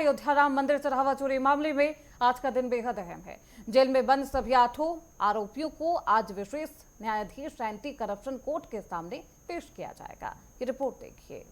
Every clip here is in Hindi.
अयोध्या राम मंदिर चढ़ावा चोरी मामले में आज का दिन बेहद अहम है। जेल में बंद सभी 8 आरोपियों को आज विशेष न्यायाधीश एंटी करप्शन कोर्ट के सामने पेश किया जाएगा। ये रिपोर्ट देखिए।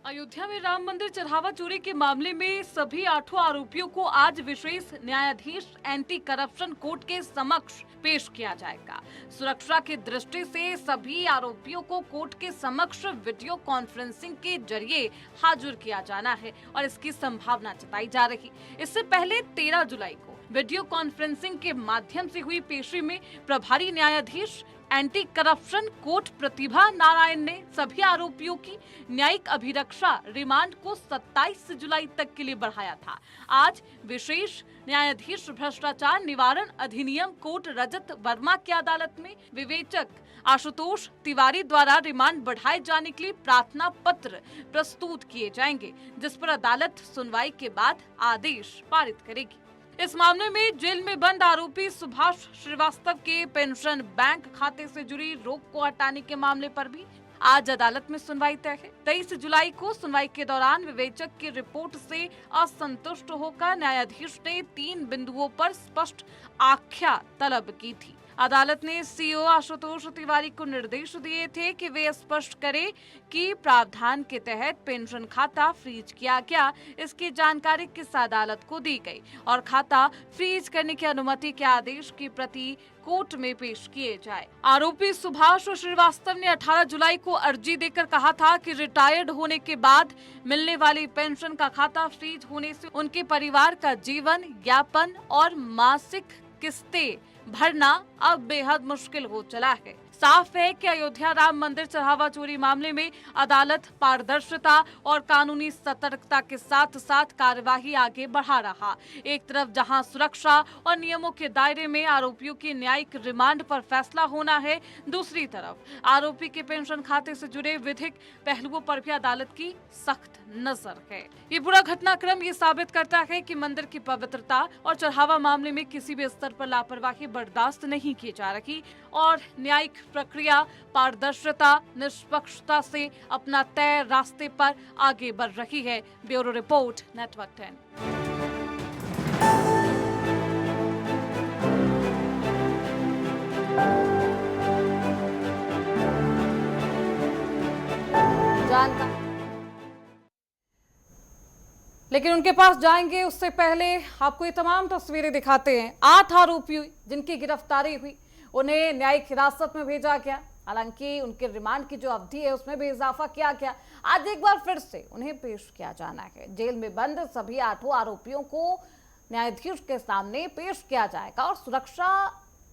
अयोध्या में राम मंदिर चढ़ावा चोरी के मामले में सभी 8 आरोपियों को आज विशेष न्यायाधीश एंटी करप्शन कोर्ट के समक्ष पेश किया जाएगा। सुरक्षा की दृष्टि से सभी आरोपियों को कोर्ट के समक्ष वीडियो कॉन्फ्रेंसिंग के जरिए हाजिर किया जाना है और इसकी संभावना जताई जा रही। इससे पहले 13 जुलाई को वीडियो कॉन्फ्रेंसिंग के माध्यम से हुई पेशी में प्रभारी न्यायाधीश एंटी करप्शन कोर्ट प्रतिभा नारायण ने सभी आरोपियों की न्यायिक अभिरक्षा रिमांड को 27 जुलाई तक के लिए बढ़ाया था। आज विशेष न्यायाधीश भ्रष्टाचार निवारण अधिनियम कोर्ट रजत वर्मा की अदालत में विवेचक आशुतोष तिवारी द्वारा रिमांड बढ़ाए जाने के लिए प्रार्थना पत्र प्रस्तुत किए जाएंगे, जिस पर अदालत सुनवाई के बाद आदेश पारित करेगी। इस मामले में जेल में बंद आरोपी सुभाष श्रीवास्तव के पेंशन बैंक खाते से जुड़ी रोक को हटाने के मामले पर भी आज अदालत में सुनवाई तय है। 23 जुलाई को सुनवाई के दौरान विवेचक की रिपोर्ट से असंतुष्ट होकर न्यायाधीश ने 3 बिंदुओं पर स्पष्ट आख्या तलब की थी। अदालत ने सीओ आशुतोष तिवारी को निर्देश दिए थे कि वे स्पष्ट करें कि प्रावधान के तहत पेंशन खाता फ्रीज किया गया, इसकी जानकारी किस अदालत को दी गई और खाता फ्रीज करने की अनुमति के आदेश की प्रति कोर्ट में पेश किए जाए। आरोपी सुभाष श्रीवास्तव ने 18 जुलाई को अर्जी देकर कहा था कि रिटायर्ड होने के बाद मिलने वाली पेंशन का खाता फ्रीज होने से उनके परिवार का जीवन यापन और मासिक किस्तें भरना अब बेहद मुश्किल हो चला है। साफ है कि अयोध्या राम मंदिर चढ़ावा चोरी मामले में अदालत पारदर्शिता और कानूनी सतर्कता के साथ साथ कार्यवाही आगे बढ़ा रहा। एक तरफ जहां सुरक्षा और नियमों के दायरे में आरोपियों की न्यायिक रिमांड पर फैसला होना है, दूसरी तरफ आरोपी के पेंशन खाते से जुड़े विधिक पहलुओं पर भी अदालत की सख्त नजर है। ये पूरा घटनाक्रम ये साबित करता है कि मंदिर की पवित्रता और चढ़ावा मामले में किसी भी स्तर पर लापरवाही बर्दाश्त नहीं की जा रही और न्यायिक प्रक्रिया पारदर्शिता निष्पक्षता से अपना तय रास्ते पर आगे बढ़ रही है। Bureau report, network 10। लेकिन उनके पास जाएंगे उससे पहले आपको ये तमाम तस्वीरें दिखाते हैं। 8 आरोपी जिनकी गिरफ्तारी हुई उन्हें न्यायिक हिरासत में भेजा गया। हालांकि उनके रिमांड की जो अवधि है उसमें भी इजाफा किया गया। आज एक बार फिर से उन्हें पेश किया जाना है। जेल में बंद सभी 8 आरोपियों को न्यायाधीश के सामने पेश किया जाएगा और सुरक्षा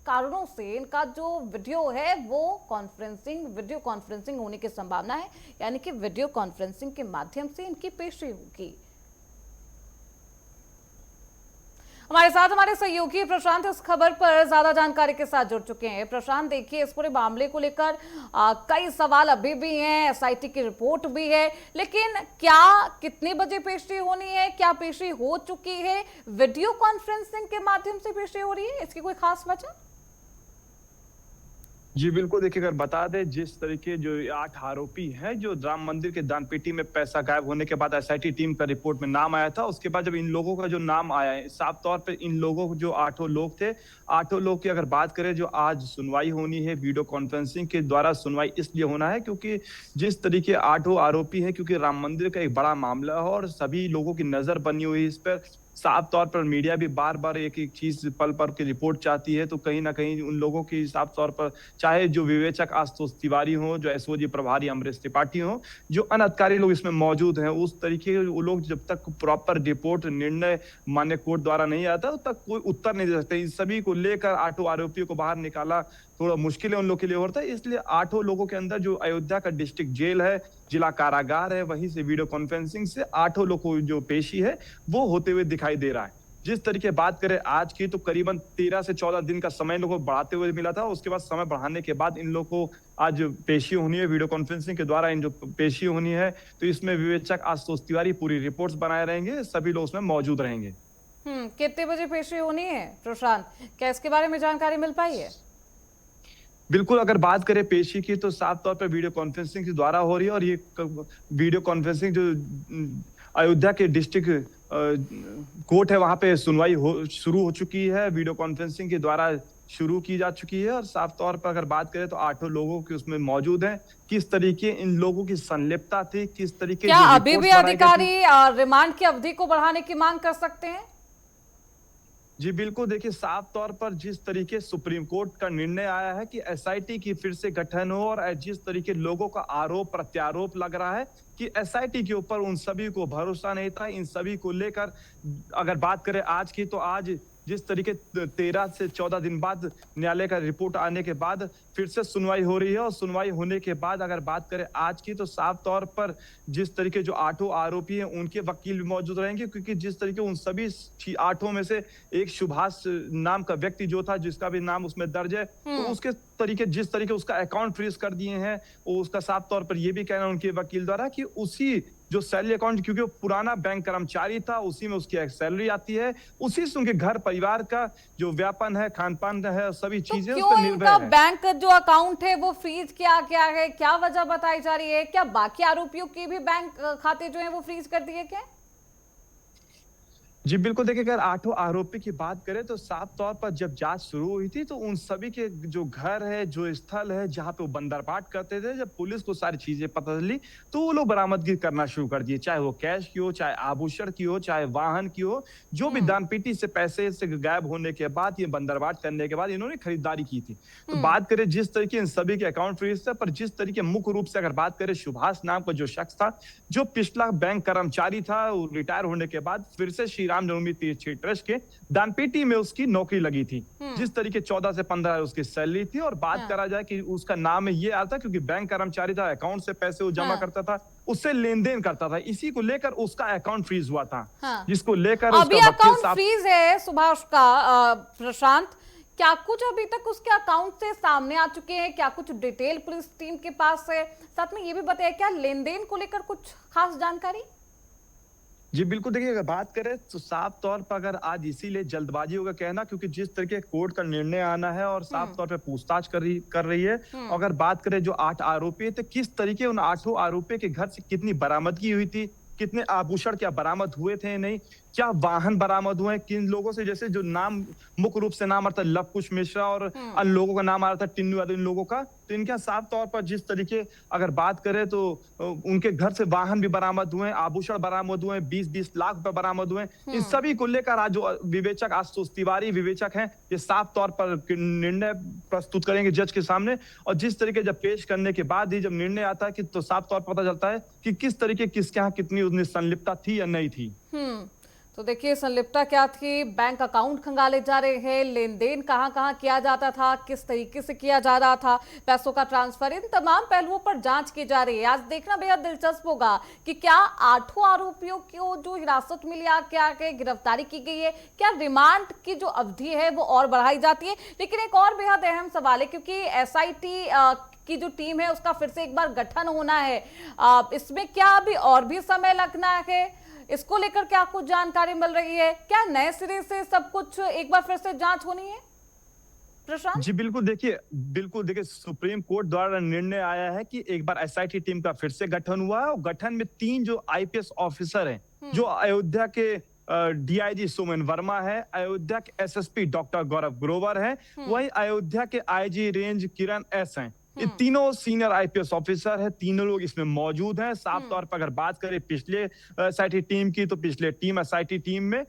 कारणों से इनका जो वीडियो है वो वीडियो कॉन्फ्रेंसिंग होने की संभावना है, यानी कि वीडियो कॉन्फ्रेंसिंग के माध्यम से इनकी पेशी होगी। हमारे साथ हमारे सहयोगी प्रशांत इस खबर पर ज्यादा जानकारी के साथ जुड़ चुके हैं। प्रशांत, देखिए इस पूरे मामले को लेकर कई सवाल अभी भी हैं, एसआईटी की रिपोर्ट भी है, लेकिन क्या कितने बजे पेशी होनी है, क्या पेशी हो चुकी है, वीडियो कॉन्फ्रेंसिंग के माध्यम से पेशी हो रही है, इसकी कोई खास वजह? जी बिल्कुल, देखिए अगर बता दें जिस तरीके जो 8 आरोपी हैं जो राम मंदिर के दानपेटी में पैसा गायब होने के बाद एसआईटी टीम का रिपोर्ट में नाम आया था, उसके बाद जब इन लोगों का जो नाम आया है, साफ तौर पे इन लोगों को जो 8 लोग थे, 8 लोग की अगर बात करें जो आज सुनवाई होनी है वीडियो कॉन्फ्रेंसिंग के द्वारा सुनवाई इसलिए होना है क्योंकि जिस तरीके 8 आरोपी है, क्योंकि राम मंदिर का एक बड़ा मामला है और सभी लोगों की नजर बनी हुई है इस पर। साफ तौर पर मीडिया भी बार बार एक एक चीज पल पल की रिपोर्ट चाहती है, तो कहीं ना कहीं उन लोगों की साफ तौर पर, चाहे जो विवेचक आशुतोष तिवारी हो, जो एसओजी प्रभारी अमरीश त्रिपाठी हो, जो अनधिकारी लोग इसमें मौजूद हैं, उस तरीके के वो लोग जब तक प्रॉपर रिपोर्ट निर्णय मान्य कोर्ट द्वारा नहीं आता तब तक कोई उत्तर नहीं दे सकते। इन सभी को लेकर 8 आरोपियों को बाहर निकाला थोड़ा मुश्किल है उन लोग के लिए होता है, इसलिए 8 लोगों के अंदर जो अयोध्या का डिस्ट्रिक्ट जेल है, जिला कारागार है, वहीं से वीडियो कॉन्फ्रेंसिंग से 8 लोगों को जो पेशी है वो होते हुए दिखाई दे रहा है। जिस तरीके बात करें आज की, तो करीबन 13 से 14 दिन का समय लोगों को बढ़ाते हुए मिला था। उसके बाद समय बढ़ाने के बाद इन लोगों को आज पेशी होनी है वीडियो कॉन्फ्रेंसिंग के द्वारा। इन जो पेशी होनी है तो इसमें विवेचक आशुतोष तिवारी पूरी रिपोर्ट्स बनाए रहेंगे, सभी लोग उसमें मौजूद रहेंगे। कितने बजे पेशी होनी है प्रशांत, क्या इसके बारे में जानकारी मिल पाई है? बिल्कुल, अगर बात करें पेशी की तो साफ तौर पे वीडियो कॉन्फ्रेंसिंग के द्वारा हो रही है और ये वीडियो कॉन्फ्रेंसिंग जो अयोध्या के डिस्ट्रिक्ट कोर्ट है वहां पे सुनवाई शुरू हो चुकी है, वीडियो कॉन्फ्रेंसिंग के द्वारा शुरू की जा चुकी है और साफ तौर पर अगर बात करें तो 8 लोगों के उसमें मौजूद हैं। किस तरीके इन लोगों की संलिप्तता थी, किस तरीके क्या जो अभी भी रिपोर्ट्स बनाई गई थी। अधिकारी रिमांड की अवधि को बढ़ाने की मांग कर सकते हैं? जी बिल्कुल, देखिए साफ तौर पर जिस तरीके सुप्रीम कोर्ट का निर्णय आया है कि एसआईटी की फिर से गठन हो और जिस तरीके लोगों का आरोप प्रत्यारोप लग रहा है कि एसआईटी के ऊपर उन सभी को भरोसा नहीं था, इन सभी को लेकर अगर बात करें आज की तो आज जिस तरीके 13 से 14 दिन बाद न्यायालय का रिपोर्ट आने के बाद फिर से सुनवाई हो रही है और सुनवाई होने के बाद अगर बात करें आज की तो साफ तौर पर जिस तरीके जो 8 आरोपी हैं उनके वकील भी मौजूद रहेंगे क्योंकि जिस तरीके उन सभी 8 में से एक सुभाष नाम का व्यक्ति जो था जिसका भी नाम उसमें दर्ज है तो उसके तरीके जिस तरीके उसका अकाउंट फ्रीज कर दिए हैं वो उसका साफ तौर पर ये भी कहना है उनके वकील द्वारा कि उसी जो सैलरी अकाउंट क्योंकि वो पुराना बैंक कर्मचारी था उसी में उसकी एक सैलरी आती है, उसी से उनके घर परिवार का जो व्यापन है, खान पान है, सभी तो चीजें उस क्यों पर निर्भर इनका है। बैंक जो अकाउंट है वो फ्रीज किया गया है, क्या वजह बताई जा रही है? क्या बाकी आरोपियों के भी बैंक खाते जो है वो फ्रीज कर दिए क्या? जी बिल्कुल, देखिए अगर 8 आरोपी की बात करें तो साफ तौर पर जब जांच शुरू हुई थी तो उन सभी के जो घर है, जो स्थल है, जहां पे वो बंदरबाट करते थे, जब पुलिस को सारी चीजें पता चली तो वो लोग बरामदगी करना शुरू कर दिए, चाहे वो कैश की हो, चाहे आभूषण की हो, चाहे वाहन की हो, जो भी दानपेटी से पैसे से गायब होने के बाद ये बंदरबाट करने के बाद इन्होंने खरीदारी की थी। तो बात करें जिस तरीके इन सभी के अकाउंट फ्रीज थे, पर जिस तरीके मुख्य रूप से अगर बात करें सुभाष नाम का जो शख्स था, जो पिछला बैंक कर्मचारी था, वो रिटायर होने के बाद फिर से श्री राम जन्मभूमि तीर्थ क्षेत्र ट्रस्ट के दानपेटी में उसकी नौकरी लगी थी। जिस तरीके 14 से 15 उसकी सैलरी थी और बात करा जाए कि उसका नाम में ये आता क्योंकि बैंक कर्मचारी था, अकाउंट से पैसे वो जमा करता था, उससे लेन देन करता था, इसी को लेकर उसका अकाउंट फ्रीज हुआ था। जिसको लेकर अभी अकाउंट फ्रीज है सुभाष का प्रशांत, क्या कुछ अभी तक उसके अकाउंट से सामने आ चुके हैं? क्या कुछ डिटेल पुलिस टीम के पास है? साथ में ये भी बताया क्या लेन देन को लेकर कुछ खास जानकारी? जी बिल्कुल, देखिए अगर बात करें तो साफ तौर पर अगर आज इसीलिए जल्दबाजी होगा कहना क्योंकि जिस तरीके कोर्ट का निर्णय आना है और साफ तौर पे पूछताछ कर रही है। अगर बात करें जो 8 आरोपी है तो किस तरीके उन 8 आरोपी के घर से कितनी बरामदगी हुई थी, कितने आभूषण क्या बरामद हुए थे नहीं, क्या वाहन बरामद हुए, किन लोगों से जैसे जो नाम मुख्य रूप से नाम आता लव कुश मिश्रा और अन्य लोगों का नाम आ रहा था टिन्नू इन लोगों का, तो इनके साफ तौर पर जिस तरीके अगर बात करें तो उनके घर से वाहन भी बरामद हुए, आभूषण बरामद हुए, 20-20 लाख रुपए बरामद हुए। इन सभी को लेकर आज जो विवेचक आशुतोष तिवारी विवेचक हैं ये साफ तौर पर निर्णय प्रस्तुत करेंगे जज के सामने और जिस तरीके जब पेश करने के बाद ही जब निर्णय आता है कि तो साफ तौर पर पता चलता है कि किस तरीके किसके यहाँ कितनी उतनी संलिप्तता थी या नहीं थी। तो देखिए संलिप्तता क्या थी, बैंक अकाउंट खंगाले जा रहे हैं, लेन देन कहां कहां किया जाता था, किस तरीके से किया जा रहा था, पैसों का ट्रांसफर, इन तमाम पहलुओं पर जांच की जा रही है। आज देखना बेहद दिलचस्प होगा कि क्या 8 आरोपियों को जो हिरासत में लिया क्या गिरफ्तारी की गई है, क्या रिमांड की जो अवधि है वो और बढ़ाई जाती है। लेकिन एक और बेहद अहम सवाल है क्योंकि एसआईटी की जो टीम है उसका फिर से एक बार गठन होना है, इसमें क्या अभी और भी समय लगना है, इसको लेकर क्या कुछ जानकारी मिल रही है? क्या नए सिरे से सब कुछ एक बार फिर से जांच होनी है प्रशांत? जी बिल्कुल देखिए सुप्रीम कोर्ट द्वारा निर्णय आया है कि एक बार एसआईटी टीम का फिर से गठन हुआ है और गठन में 3 जो आईपीएस ऑफिसर हैं जो अयोध्या के डीआईजी सुमन वर्मा है, अयोध्या के एसएसपी डॉक्टर गौरव ग्रोवर है, वहीं अयोध्या के आईजी रेंज किरण एस हैं। ये तीनों सीनियर आईपीएस ऑफिसर है, तीनों लोग इसमें मौजूद हैं। साफ तौर पर अगर बात करें पिछले एसआईटी टीम की तो पिछले टीम एसआईटी टीम में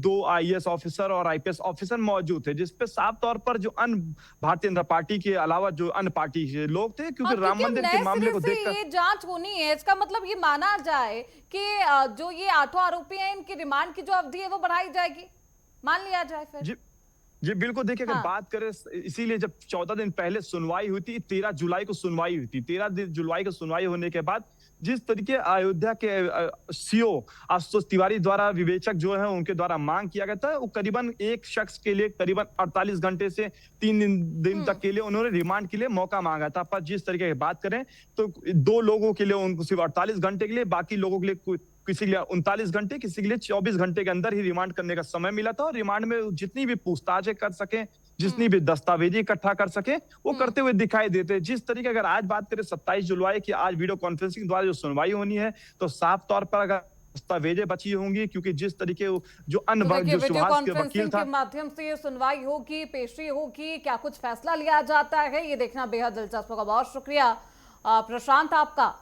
2 आईएएस ऑफिसर और आईपीएस ऑफिसर मौजूद थे जिसपे साफ तौर पर जो अन्य भारतीय जनता पार्टी के अलावा जो अन्य पार्टी के लोग थे क्योंकि राम मंदिर के मामले को देखकर ये जांच होनी है। इसका मतलब ये माना जाए कि जो ये 8 आरोपी हैं इनकी रिमांड की जो अवधि है वो बढ़ाई जाएगी, मान लिया जाए फिर? जी बिल्कुल, देखिए अगर बात करें इसीलिए जब 14 दिन पहले सुनवाई हुई थी, 13 जुलाई को सुनवाई हुई थी, 13 जुलाई को सुनवाई होने के बाद जिस तरीके अयोध्या के सीओ आशुतोष तिवारी द्वारा विवेचक जो है उनके द्वारा मांग किया गया था वो करीबन एक शख्स के लिए करीबन 48 घंटे से 3 दिन तक के लिए उन्होंने रिमांड के लिए मौका मांगा था। पर जिस तरीके की बात करें तो 2 लोगों के लिए उनको सिर्फ 48 घंटे के लिए, बाकी लोगों के लिए किसी के लिए 39 घंटे, किसी के लिए 24 घंटे के अंदर ही रिमांड करने का समय मिला था और रिमांड में जितनी भी पूछताछें कर सके, जितनी भी दस्तावेजी इकट्ठा कर सके, वो करते हुए दिखाई देते। जिस तरीके अगर आज बात करें 27 जुलाई की, आज वीडियो कॉन्फ्रेंसिंग द्वारा जो सुनवाई होनी है, तो साफ तौर पर अगर दस्तावेजें बची होंगी, क्योंकि जिस तरीके जो अन्य तो वर्ग देखिए जो वीडियो सुहास के वकील कॉन्फ्रेंसिंग था, के माध्यम से ये सुनवाई होगी, पेशी होगी, क्या कुछ फैसला लिया जाता है, ये देखना बेहद दिलचस्प होगा। बहुत शुक्रिया प्रशांत आपका।